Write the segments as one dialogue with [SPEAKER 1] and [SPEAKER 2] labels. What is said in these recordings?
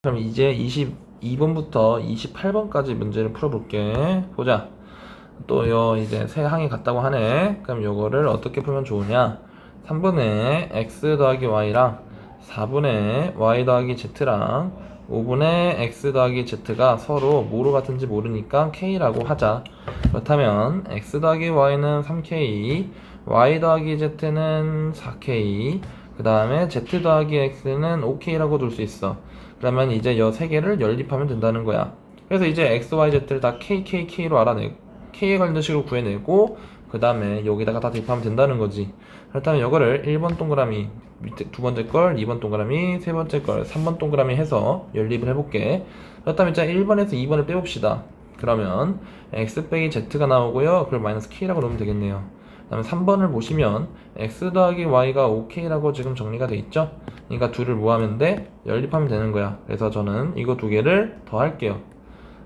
[SPEAKER 1] 그럼 이제 22번부터 28번까지 문제를 풀어볼게. 보자. 또 이제 세 항이 같다고 하네. 그럼 요거를 어떻게 풀면 좋으냐? 3분의 x 더하기 y랑 4분의 y 더하기 z랑 5분의 x 더하기 z가 서로 뭐로 같은지 모르니까 k라고 하자. 그렇다면 x 더하기 y는 3k, y 더하기 z는 4k, 그 다음에 z 더하기 x는 5k라고 둘 수 있어. 그러면 이제 이 세 개를 연립하면 된다는 거야. 그래서 이제 x, y, z를 다 k, k, k로 알아내고 k에 관련 식으로 구해내고 그 다음에 여기다가 다 대입하면 된다는 거지. 그렇다면 이거를 1번 동그라미 밑에 두 번째 걸, 2번 동그라미, 세 번째 걸, 3번 동그라미 해서 연립을 해볼게. 그렇다면 이제 1번에서 2번을 빼봅시다. 그러면 x 빼기 z가 나오고요. 그걸 마이너스 k라고 넣으면 되겠네요. 그 다음에 3번을 보시면 x 더하기 y가 5k라고 지금 정리가 돼 있죠. 그러니까 둘을 뭐 하면 돼? 연립하면 되는 거야. 그래서 저는 이거 두 개를 더할게요.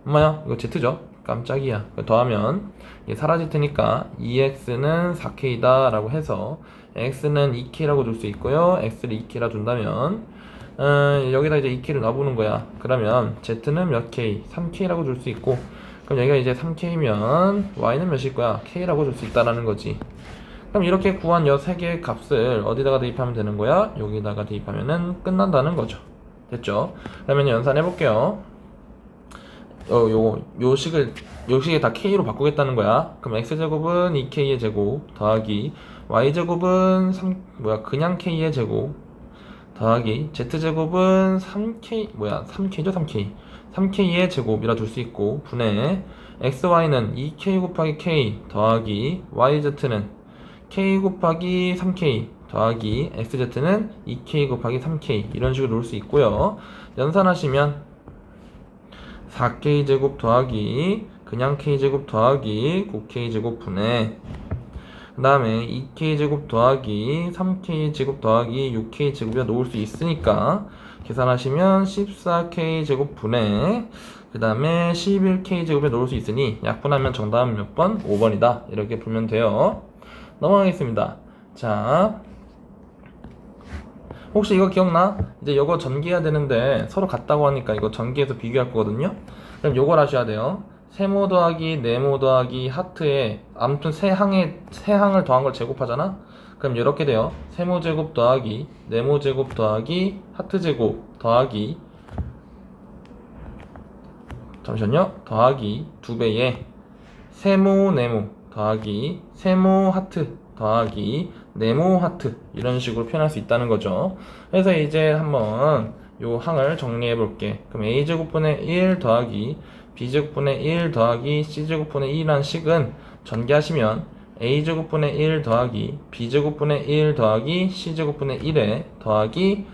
[SPEAKER 1] 엄마야, 이거 z죠? 깜짝이야. 더하면 이게 사라질 테니까 2x는 4k다 라고 해서 x는 2k라고 둘 수 있고요. x를 2k라 둔다면 여기다 이제 2k를 놔보는 거야. 그러면 z는 몇 k? 3k라고 둘 수 있고, 그럼 여기가 이제 3k면 y는 몇일 거야? k라고 줄 수 있다라는 거지. 그럼 이렇게 구한 여 세 개의 값을 어디다가 대입하면 되는 거야? 여기다가 대입하면은 끝난다는 거죠. 됐죠? 그러면 연산해 볼게요. 요 식을 다 k로 바꾸겠다는 거야. 그럼 x제곱은 2k의 제곱 더하기 y제곱은 그냥 k의 제곱 더하기 z제곱은 3k죠? 3k의 제곱이라 둘 수 있고 분의 xy는 2k 곱하기 k 더하기 yz는 k 곱하기 3k 더하기 xz는 2k 곱하기 3k 이런 식으로 놓을 수 있고요. 연산하시면 4k 제곱 더하기 그냥 k 제곱 더하기 9k 제곱 분의 그 다음에 2k 제곱 더하기 3k 제곱 더하기 6k 제곱이라 놓을 수 있으니까 계산하시면 14k 제곱 분의 그 다음에 11k 제곱에 놓을 수 있으니 약분하면 정답은 몇 번? 5번이다. 이렇게 풀면 돼요. 넘어가겠습니다. 자, 혹시 이거 기억나? 이제 이거 전개해야 되는데 서로 같다고 하니까 이거 전개해서 비교할 거거든요. 그럼 요걸 하셔야 돼요. 세모 더하기 네모 더하기 하트에 아무튼 세 항을 더한 걸 제곱하잖아. 그럼 이렇게 돼요. 세모 제곱 더하기 네모 제곱 더하기 하트 제곱 더하기 더하기 2배의 세모 네모 더하기 세모 하트 더하기 네모 하트 이런 식으로 표현할 수 있다는 거죠. 그래서 이제 한번 요 항을 정리해 볼게. 그럼 a제곱분의 1 더하기 b제곱분의 1 더하기 c제곱분의 1이라는 식은 전개하시면 a제곱분의 1 더하기 b제곱분의 1 더하기 c제곱분의 1에 더하기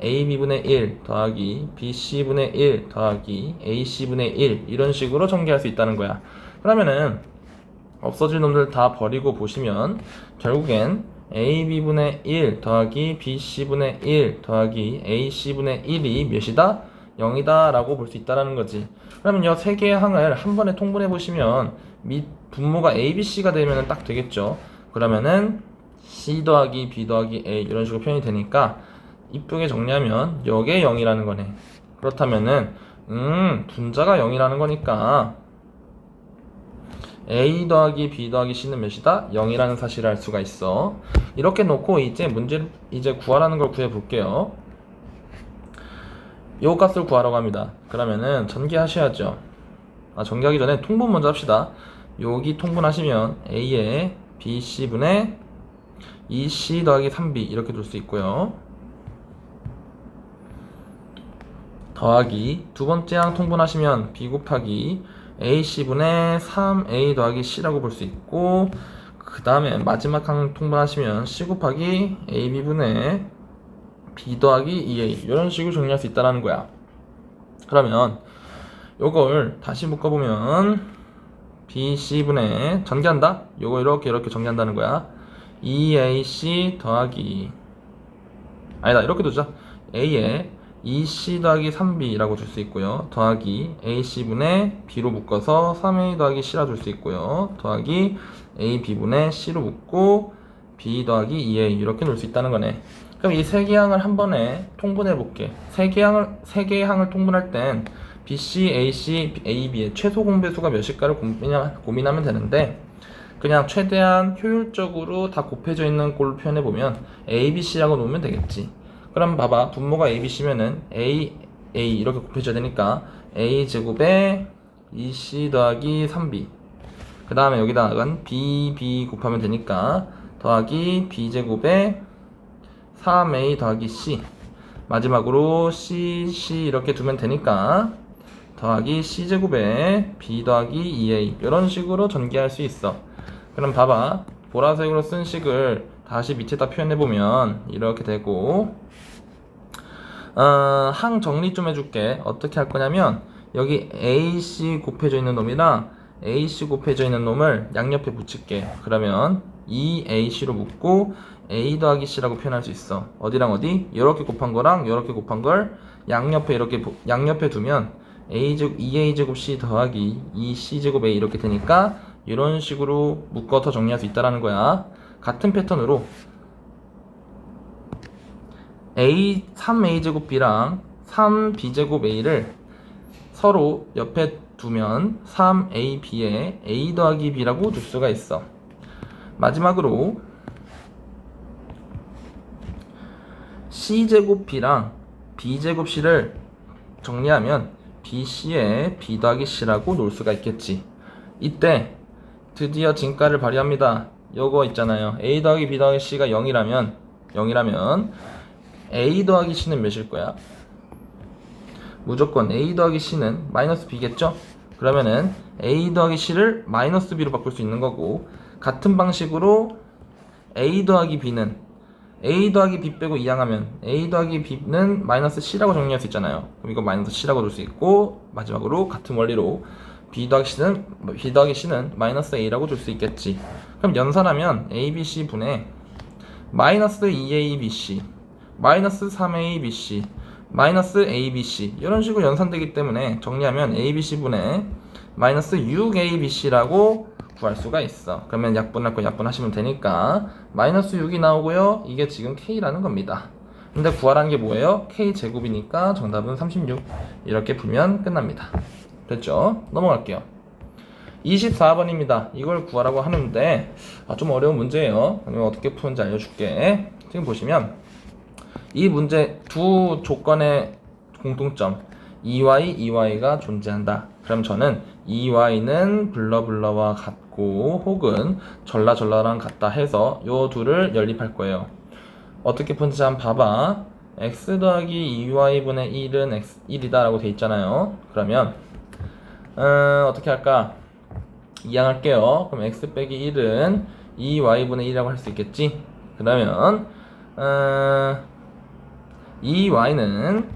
[SPEAKER 1] ab분의 1 더하기 bc분의 1 더하기 ac분의 1 이런 식으로 전개할 수 있다는 거야. 그러면은 없어질 놈들 다 버리고 보시면 결국엔 ab분의 1 더하기 bc분의 1 더하기 ac분의 1이 몇이다? 0이다 라고 볼 수 있다는 거지. 그러면 이 세 개의 항을 한 번에 통분해 보시면 밑 분모가 abc가 되면 딱 되겠죠. 그러면은 c 더하기 b 더하기 a 이런 식으로 표현이 되니까 이쁘게 정리하면 이게 0이라는 거네. 그렇다면은 분자가 0이라는 거니까 a 더하기 b 더하기 c는 몇이다? 0이라는 사실을 알 수가 있어. 이렇게 놓고 이제 문제를 구하라는 걸 구해 볼게요. 요 값을 구하라고 합니다. 그러면은 전개하셔야죠. 전개하기 전에 통분 먼저 합시다. 여기 통분하시면 a에 bc분의 2c 더하기 3b 이렇게 둘 수 있고요. 더하기 두 번째 항 통분하시면 b 곱하기 ac분의 3a 더하기 c라고 볼 수 있고, 그 다음에 마지막 항 통분하시면 c 곱하기 ab분의 b 더하기 2a 이런 식으로 정리할 수 있다는 거야. 그러면 요걸 다시 묶어보면 bc분의 전개한다? 요거 이렇게 전개한다는 거야. 2ac 더하기 이렇게 두자. a에 2c 더하기 3b라고 줄 수 있고요. 더하기 ac분의 b로 묶어서 3a 더하기 c라 줄 수 있고요. 더하기 ab분의 c로 묶고 b 더하기 2a 이렇게 놓을 수 있다는 거네. 그럼 이 세 개의 항을 한 번에 통분해 볼게. 세 개의 항을 통분할 땐 BC, AC, AB의 최소 공배수가 몇일까를 고민하면 되는데, 그냥 최대한 효율적으로 다 곱해져 있는 꼴로 표현해 보면 ABC라고 놓으면 되겠지. 그럼 봐봐, 분모가 ABC면은 A 이렇게 곱해져야 되니까 A 제곱에 2C 더하기 3B, 그 다음에 여기다가 B 곱하면 되니까 더하기 B 제곱에 3A 더하기 C, 마지막으로 C 이렇게 두면 되니까 더하기 C 제곱에 B 더하기 2A, 이런 식으로 전개할 수 있어. 그럼 봐봐, 보라색으로 쓴 식을 다시 밑에다 표현해보면 이렇게 되고, 항 정리 좀 해줄게. 어떻게 할 거냐면 여기 AC 곱해져 있는 놈이랑 AC 곱해져 있는 놈을 양옆에 붙일게. 그러면 2AC로 묶고 A 더하기 C라고 표현할 수 있어. 어디랑 어디? 이렇게 곱한 거랑 이렇게 곱한 걸 양옆에 이렇게 양옆에 두면 A제곱 2A제곱 C 더하기 2C제곱 A 이렇게 되니까 이런 식으로 묶어서 정리할 수 있다라는 거야. 같은 패턴으로 3A제곱 B랑 3B제곱 A를 서로 옆에 두면 3AB에 A 더하기 B라고 줄 수가 있어. 마지막으로 C제곱 B랑 B제곱 C를 정리하면 BC에 B 더하기 C라고 놓을 수가 있겠지. 이때 드디어 진가를 발휘합니다. 요거 있잖아요. A 더하기 B 더하기 C가 0이라면 A 더하기 C는 몇일 거야? 무조건 A 더하기 C는 마이너스 B겠죠? 그러면은 A 더하기 C를 마이너스 B로 바꿀 수 있는 거고, 같은 방식으로 A 더하기 B는 A 더하기 B 빼고 이항하면 A 더하기 B는 마이너스 C라고 정리할 수 있잖아요. 그럼 이거 마이너스 C라고 둘 수 있고, 마지막으로 같은 원리로 B 더하기 C는 마이너스 A라고 줄 수 있겠지. 그럼 연산하면 ABC 분의 마이너스 2ABC 마이너스 3ABC 마이너스 ABC, 이런 식으로 연산되기 때문에 정리하면 ABC 분의 마이너스 6ABC라고 구할 수가 있어. 그러면 약분할 거 약분하시면 되니까 마이너스 6이 나오고요. 이게 지금 K라는 겁니다. 근데 구하라는 게 뭐예요? K제곱이니까 정답은 36. 이렇게 풀면 끝납니다. 됐죠? 넘어갈게요. 24번입니다. 이걸 구하라고 하는데 좀 어려운 문제예요. 그러면 어떻게 푸는지 알려줄게. 지금 보시면 이 문제 두 조건의 공통점, EY가 존재한다. 그럼 저는 EY는 블러블러와 같고 혹은 전라랑 같다 해서 요 둘을 연립할 거예요. 어떻게 푸는지 한번 봐봐. x 더하기 2y분의 1은 1이다 라고 돼 있잖아요. 그러면 어떻게 할까? 이항할게요. 그럼 x 빼기 1은 2y분의 1이라고 할 수 있겠지? 그러면 2y는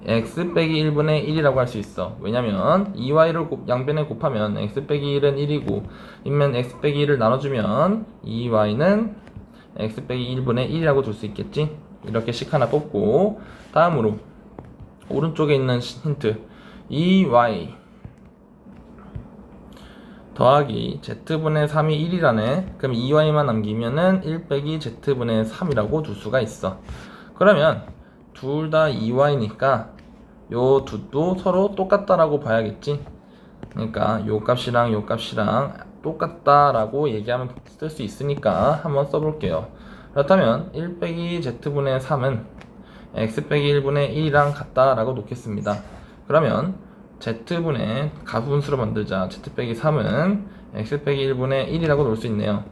[SPEAKER 1] x 빼기 1분의 1이라고 할 수 있어. 왜냐면 2y를 양변에 곱하면 x 빼기 1은 1이고, 이면 x 빼기 1을 나눠주면 2y는 x 빼기 1분의 1이라고 둘 수 있겠지? 이렇게 식 하나 뽑고, 다음으로 오른쪽에 있는 힌트 2y 더하기 z분의 3이 1이라네. 그럼 2y만 남기면은 1 빼기 z분의 3이라고 둘 수가 있어. 그러면 둘 다 2y니까 요 둘도 서로 똑같다라고 봐야겠지. 그러니까 요 값이랑 요 값이랑 똑같다라고 얘기하면 쓸 수 있으니까 한번 써볼게요. 그렇다면 1 빼기 z분의 3은 x 빼기 1분의 1이랑 같다라고 놓겠습니다. 그러면 z분의 가분수로 만들자. z 빼기 3은 x 빼기 1분의 1이라고 놓을 수 있네요.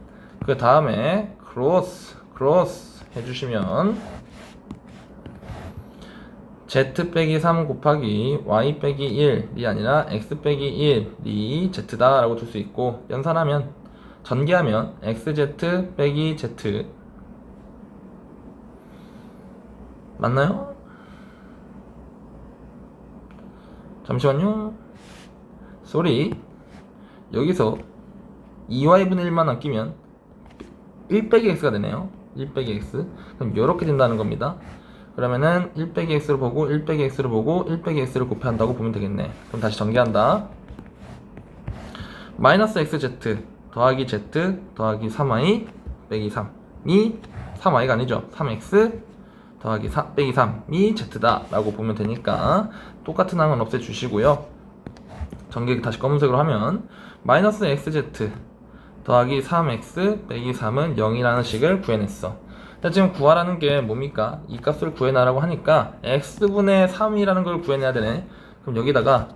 [SPEAKER 1] 그 다음에 크로스 해주시면 z 빼기 3 곱하기 y 빼기 1이 아니라 x 빼기 1이 z다 라고 줄 수 있고, 연산하면 전개하면 xz 빼기 z 맞나요? 잠시만요. 쏘리. 여기서 2y분의 1만 아끼면 1 빼기 x가 되네요. 1 빼기 x. 그럼 이렇게 된다는 겁니다. 그러면은 1 빼기 x를 보고 1 빼기 x를 보고 1 빼기 x를 곱한다고 보면 되겠네. 그럼 다시 전개한다. 마이너스 xz 더하기 z 더하기 3y 빼기 3이 3y가 아니죠. 3x 더하기 4 빼기 3이 z다 라고 보면 되니까 똑같은 항은 없애주시고요. 전개 다시 검은색으로 하면 마이너스 xz 더하기 3x 빼기 3은 0이라는 식을 구해냈어. 지금 구하라는 게 뭡니까? 이 값을 구해내라고 하니까 x분의 3이라는 걸 구해내야 되네. 그럼 여기다가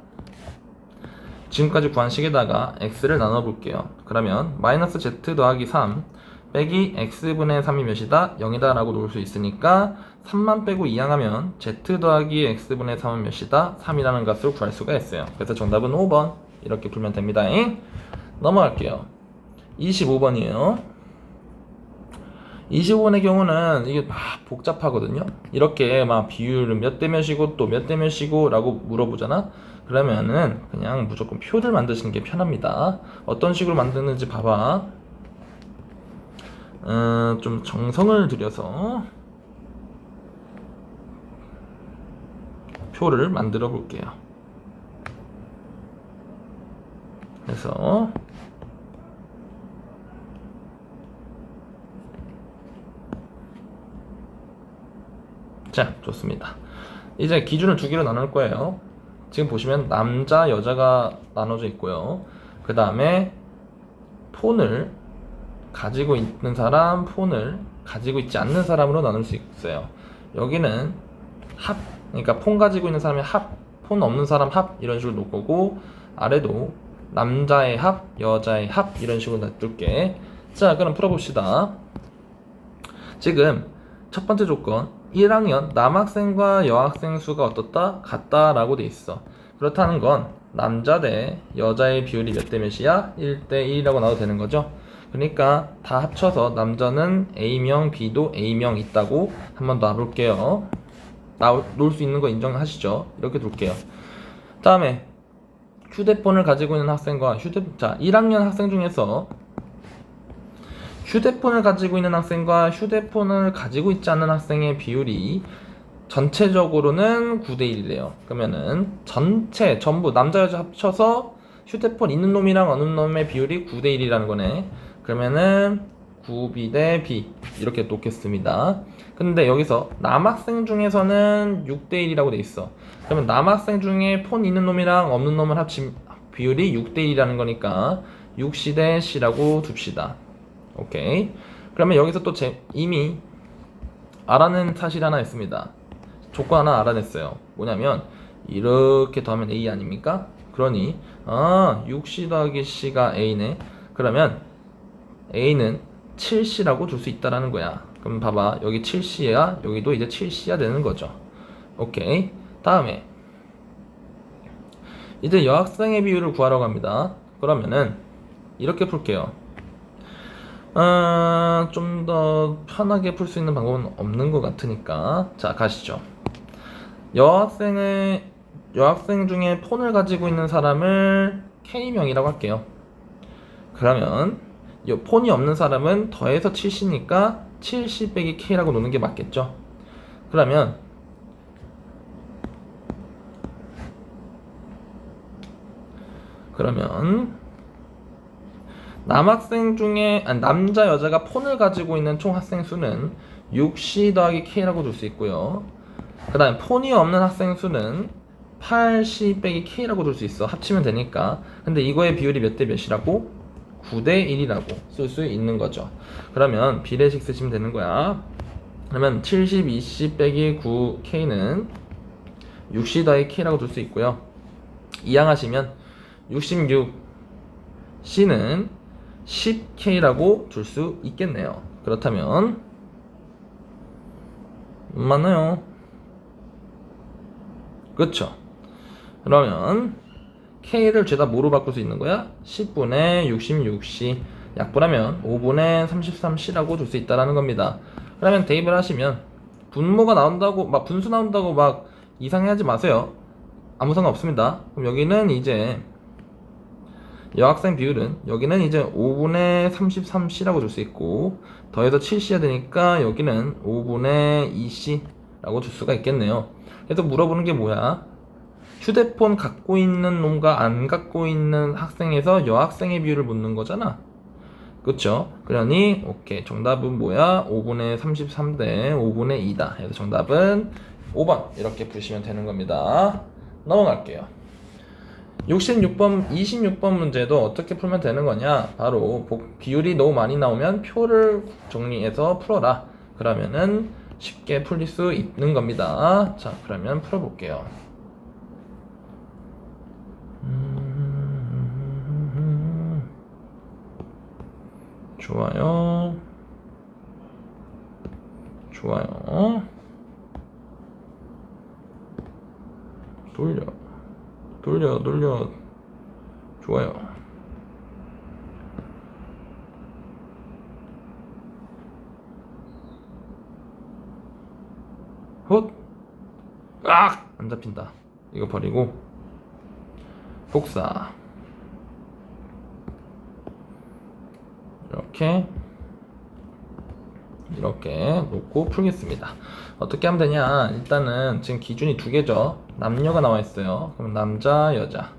[SPEAKER 1] 지금까지 구한 식에다가 x를 나눠볼게요. 그러면 마이너스 z 더하기 3 빼기 x분의 3이 몇이다? 0이다 라고 놓을 수 있으니까 3만 빼고 이항하면 z 더하기 x분의 3은 몇이다? 3이라는 값을 구할 수가 있어요. 그래서 정답은 5번 이렇게 풀면 됩니다. 넘어갈게요. 25번이에요 25번의 경우는 이게 막 복잡하거든요. 이렇게 막 비율은 몇 대 몇이고 또 몇 대 몇이고 라고 물어보잖아. 그러면은 그냥 무조건 표를 만드시는 게 편합니다. 어떤 식으로 만드는지 봐봐. 좀 정성을 들여서 표를 만들어 볼게요. 그래서 자, 좋습니다. 이제 기준을 두 개로 나눌 거예요. 지금 보시면 남자, 여자가 나눠져 있고요. 그 다음에 폰을 가지고 있는 사람, 폰을 가지고 있지 않는 사람으로 나눌 수 있어요. 여기는 합, 그러니까 폰 가지고 있는 사람의 합, 폰 없는 사람 합 이런 식으로 놓을 거고, 아래도 남자의 합, 여자의 합 이런 식으로 놔둘게. 자, 그럼 풀어봅시다. 지금 첫 번째 조건 1학년 남학생과 여학생 수가 어떻다? 같다라고 돼 있어. 그렇다는 건 남자 대 여자의 비율이 몇 대 몇이야? 1대 1이라고 나와도 되는 거죠. 그러니까 다 합쳐서 남자는 A명, B도 A명 있다고 한번 놔볼게요. 놓을 수 있는 거 인정하시죠? 이렇게 둘게요. 다음에 휴대폰을 가지고 있는 학생과 1학년 학생 중에서 휴대폰을 가지고 있는 학생과 휴대폰을 가지고 있지 않는 학생의 비율이 전체적으로는 9대 1이래요. 그러면은 전부 남자 여자 합쳐서 휴대폰 있는 놈이랑 없는 놈의 비율이 9대 1이라는 거네. 그러면은 9B 대 B 이렇게 놓겠습니다. 근데 여기서 남학생 중에서는 6대 1이라고 돼 있어. 그러면 남학생 중에 폰 있는 놈이랑 없는 놈을 합친 비율이 6대 1이라는 거니까 6C 대 C라고 둡시다. 오케이. 그러면 여기서 또 이미 알아낸 사실 하나 있습니다. 조건 하나 알아냈어요. 뭐냐면 이렇게 더하면 A 아닙니까? 그러니 6C 더하기 C가 A네. 그러면 A는 7C라고 줄 수 있다라는 거야. 그럼 봐봐, 여기 7C야, 여기도 이제 7C야 되는 거죠. 오케이. 다음에 이제 여학생의 비율을 구하라고 합니다. 그러면은 이렇게 풀게요. 좀 더 편하게 풀 수 있는 방법은 없는 것 같으니까 자, 가시죠. 여학생 중에 폰을 가지고 있는 사람을 K명이라고 할게요. 그러면 폰이 없는 사람은 더해서 7C니까 7C 빼기 K라고 놓는 게 맞겠죠. 그러면 남학생 중에 남자 여자가 폰을 가지고 있는 총 학생 수는 6C 더하기 K라고 줄 수 있고요. 그 다음에 폰이 없는 학생 수는 8C 빼기 K라고 줄 수 있어. 합치면 되니까. 근데 이거의 비율이 몇 대 몇이라고? 9대 1이라고 쓸 수 있는 거죠. 그러면 비례식 쓰시면 되는 거야. 그러면 72C 빼기 9K는 6C 더하기 K라고 줄 수 있고요. 이항하시면 66C는 10K라고 줄 수 있겠네요. 그렇다면 맞나요? 그렇죠. 그러면 K를 죄다 뭐로 바꿀 수 있는 거야? 10분의 66C 약분하면 5분의 33C라고 줄 수 있다는 겁니다. 그러면 대입을 하시면 분모가 나온다고 막 분수 나온다고 막 이상해하지 마세요. 아무 상관 없습니다. 그럼 여기는 이제 여학생 비율은 여기는 이제 5분의 33C라고 줄 수 있고 더해서 7C야 되니까 여기는 5분의 2C라고 줄 수가 있겠네요. 그래서 물어보는 게 뭐야? 휴대폰 갖고 있는 놈과 안 갖고 있는 학생에서 여학생의 비율을 묻는 거잖아. 그쵸? 그러니 오케이, 정답은 뭐야? 5분의 33대 5분의 2다. 그래서 정답은 5번 이렇게 푸시면 되는 겁니다. 넘어갈게요. 66번, 26번 문제도 어떻게 풀면 되는 거냐? 바로 비율이 너무 많이 나오면 표를 정리해서 풀어라. 그러면은 쉽게 풀릴 수 있는 겁니다. 자, 그러면 풀어볼게요. 좋아요. 좋아요. 돌려. 좋아요. 헛! 안 잡힌다. 이거 버리고 복사. 이렇게 놓고 풀겠습니다. 어떻게 하면 되냐? 일단은 지금 기준이 두 개죠. 남녀가 나와 있어요. 그럼 남자, 여자.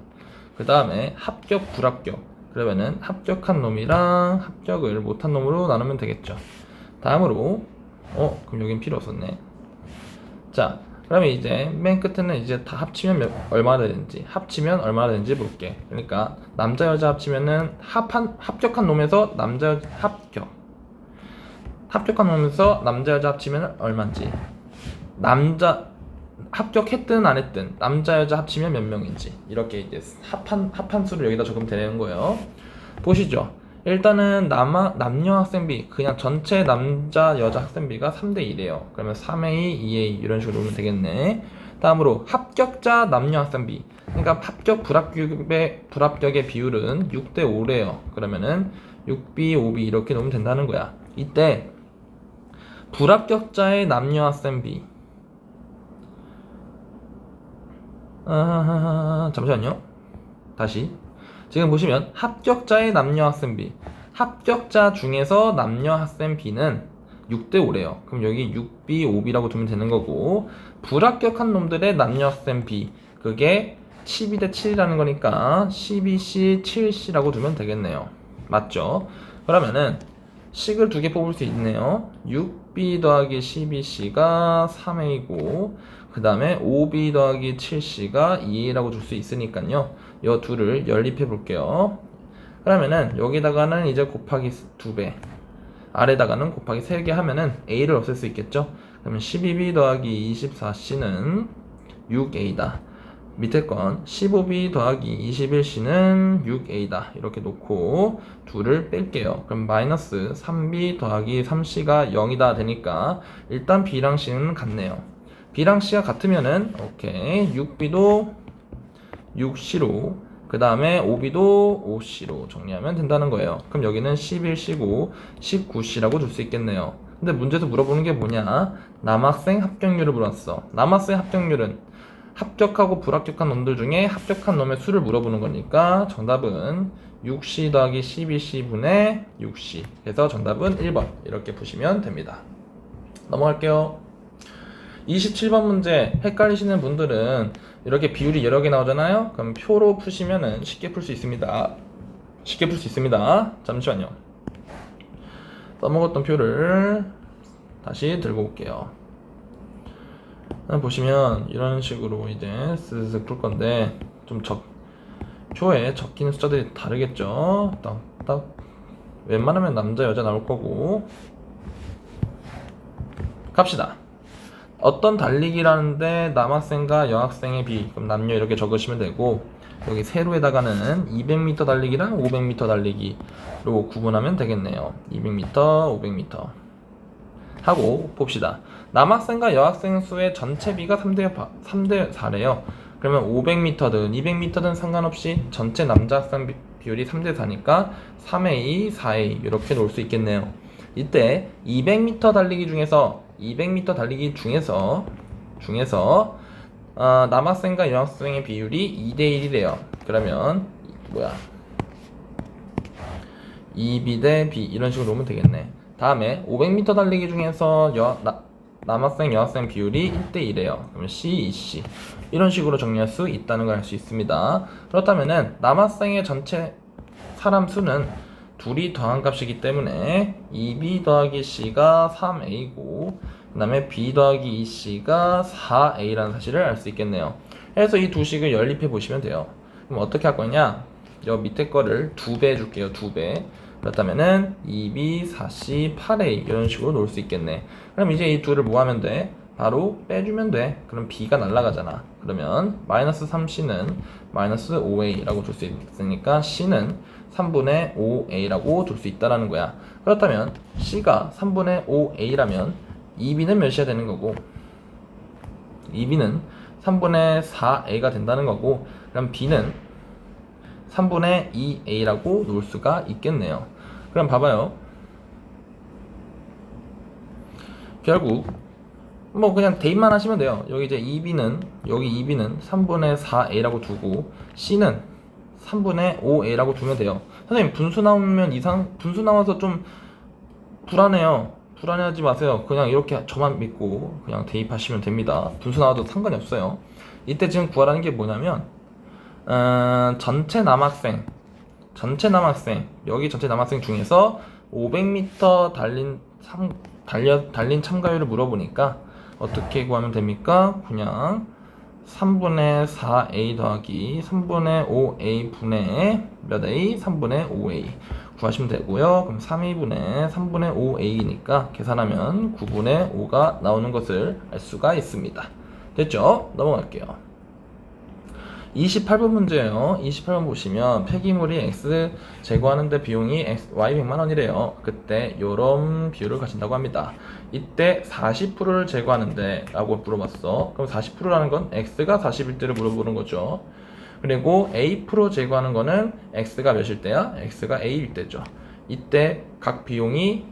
[SPEAKER 1] 그 다음에 합격, 불합격. 그러면은 합격한 놈이랑 합격을 못한 놈으로 나누면 되겠죠. 다음으로 그럼 여긴 필요 없었네. 자, 그러면 이제 맨 끝에는 이제 다 합치면 얼마나 되는지 볼게. 그러니까 남자 여자 합치면은 합격한 놈에서 남자 여자 합격한 놈에서 남자 여자 합치면 얼마인지, 합격했든 안 했든 남자 여자 합치면 몇 명인지, 이렇게 이제 합한 수를 여기다 적으면 되는 거예요. 보시죠. 일단은 남녀 학생비, 그냥 전체 남자 여자 학생비가 3대2래요. 그러면 3A, 2A 이런 식으로 놓으면 되겠네. 다음으로 합격자 남녀 학생비, 그러니까 합격 불합격의 비율은 6대5래요. 그러면은 6B, 5B 이렇게 놓으면 된다는 거야. 이때 불합격자의 남녀 학생비, 잠시만요. 다시. 지금 보시면 합격자의 남녀 학생비, 합격자 중에서 남녀 학생비는 6대5래요. 그럼 여기 6B, 5B라고 두면 되는 거고, 불합격한 놈들의 남녀 학생비, 그게 12대7이라는 거니까 12C, 7C라고 두면 되겠네요. 맞죠? 그러면은 식을 두 개 뽑을 수 있네요. 6B 더하기 12C가 3A고, 그 다음에 5B 더하기 7C가 2A라고 줄 수 있으니까요. 이 둘을 연립해 볼게요. 그러면은 여기다가는 이제 곱하기 2배, 아래다가는 곱하기 3개 하면은 A를 없앨 수 있겠죠. 그러면 12B 더하기 24C는 6A다. 밑에 건 15B 더하기 21C는 6A다. 이렇게 놓고 둘을 뺄게요. 그럼 마이너스 3B 더하기 3C가 0이다 되니까 일단 B랑 C는 같네요. B랑 C가 같으면은 오케이, 6B도 6C로, 그 다음에 5B도 5C로 정리하면 된다는 거예요. 그럼 여기는 11C고 19C라고 줄 수 있겠네요. 근데 문제에서 물어보는 게 뭐냐? 남학생 합격률을 물었어. 남학생 합격률은 합격하고 불합격한 놈들 중에 합격한 놈의 수를 물어보는 거니까 정답은 6C 더하기 12C분의 6C. 그래서 정답은 1번 이렇게 푸시면 됩니다. 넘어갈게요. 27번 문제 헷갈리시는 분들은 이렇게 비율이 여러 개 나오잖아요. 그럼 표로 푸시면은 쉽게 풀 수 있습니다. 잠시만요. 써먹었던 표를 다시 들고 올게요. 보시면 이런 식으로 이제 쓱쓱 풀 건데, 좀 표에 적히는 숫자들이 다르겠죠. 딱 웬만하면 남자 여자 나올 거고. 갑시다. 어떤 달리기라는데 남학생과 여학생의 비, 그럼 남녀 이렇게 적으시면 되고, 여기 세로에다가는 200m 달리기랑 500m 달리기로 구분하면 되겠네요. 200m, 500m 하고 봅시다. 남학생과 여학생 수의 전체 비가 3대 4래요. 그러면 500m든 200m든 상관없이 전체 남자 학생 비율이 3대 4니까 3A, 4A 이렇게 놓을 수 있겠네요. 이때 200m 달리기 중에서 남학생과 여학생의 비율이 2대1이래요. 그러면 2B 대 B 이런 식으로 놓으면 되겠네. 다음에 500m 달리기 중에서 남학생 여학생 비율이 1대1이래요. 그러면 C, 2C 이런 식으로 정리할 수 있다는 걸 알 수 있습니다. 그렇다면은 남학생의 전체 사람 수는 둘이 더한 값이기 때문에 2b 더하기 c가 3a고 그 다음에 b 더하기 2c가 4a라는 사실을 알 수 있겠네요. 그래서 이 두 식을 연립해 보시면 돼요. 그럼 어떻게 할 거냐? 여 밑에 거를 2배 해줄게요. 2배. 그렇다면은 2b, 4c, 8a 이런 식으로 놓을 수 있겠네. 그럼 이제 이 둘을 뭐 하면 돼? 바로 빼주면 돼. 그럼 b가 날아가잖아. 그러면 마이너스 3c는 마이너스 5a라고 줄 수 있으니까 c는 3분의 5a라고 둘 수 있다라는 거야. 그렇다면 c가 3분의 5a라면 2b는 몇이야 되는 거고 2b는 3분의 4a가 된다는 거고 그럼 b는 3분의 2a라고 놓을 수가 있겠네요. 그럼 봐봐요. 결국 뭐 그냥 대입만 하시면 돼요. 여기 이제 2b는 3분의 4a라고 두고 c는 3분의 5a라고 두면 돼요. 선생님 분수 나오면 분수 나와서 좀 불안해요. 불안해하지 마세요. 그냥 이렇게 저만 믿고 그냥 대입하시면 됩니다. 분수 나와도 상관이 없어요. 이때 지금 구하라는 게 뭐냐면 전체 남학생 여기 전체 남학생 중에서 500m 달린 참가율을 물어보니까 어떻게 구하면 됩니까? 그냥 3분의 4a 더하기 3분의 5a 분의 몇 a? 3분의 5a 구하시면 되고요. 그럼 3a 분의 3분의 5a니까 계산하면 9분의 5가 나오는 것을 알 수가 있습니다. 됐죠? 넘어갈게요. 28번 문제예요. 28번 보시면 폐기물이 X 제거하는데 비용이 Y 100만원이래요. 그때 요런 비율을 가진다고 합니다. 이때 40%를 제거하는데 라고 물어봤어. 그럼 40%라는 건 X가 40일 때를 물어보는 거죠. 그리고 A% 제거하는 거는 X가 몇일 때야? X가 A일 때죠. 이때 각 비용이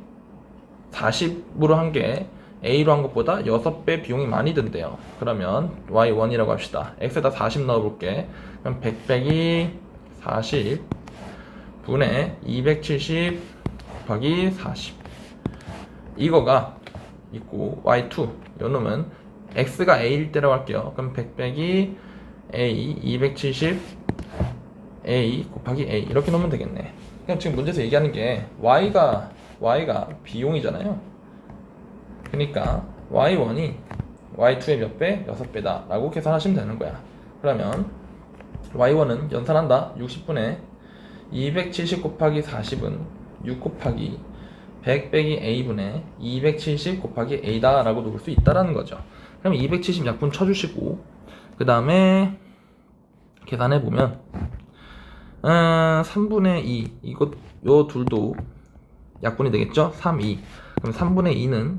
[SPEAKER 1] 40으로 한 게 A로 한 것보다 6배 비용이 많이 든대요. 그러면 Y1이라고 합시다. X에다 40 넣어볼게. 그럼 100 빼기 40 분의 270 곱하기 40 이거가 있고 Y2 요 놈은 X가 A일 때라고 할게요. 그럼 100 빼기 A 270 A 곱하기 A 이렇게 놓으면 되겠네. 그럼 지금 문제에서 얘기하는 게 Y가 비용이잖아요. 그러니까 Y1이 Y2의 몇 배? 6배다 라고 계산하시면 되는 거야. 그러면 Y1은 연산한다. 60분의 270 곱하기 40은 6 곱하기 100 빼기 A분의 270 곱하기 A다 라고 놓을 수 있다라는 거죠. 그럼 270 약분 쳐주시고 그 다음에 계산해보면 3분의 2 요 둘도 약분이 되겠죠? 3, 2 그럼 3분의 2는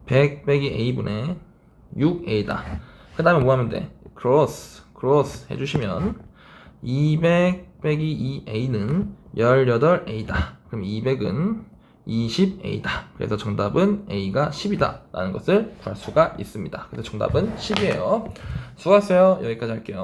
[SPEAKER 1] 100 빼기 A분의 6A다. 그 다음에 뭐 하면 돼? 크로스 해주시면 200 빼기 2A는 18A다. 그럼 200은 20A다. 그래서 정답은 A가 10이다 라는 것을 구할 수가 있습니다. 그래서 정답은 10이에요. 수고하셨어요. 여기까지 할게요.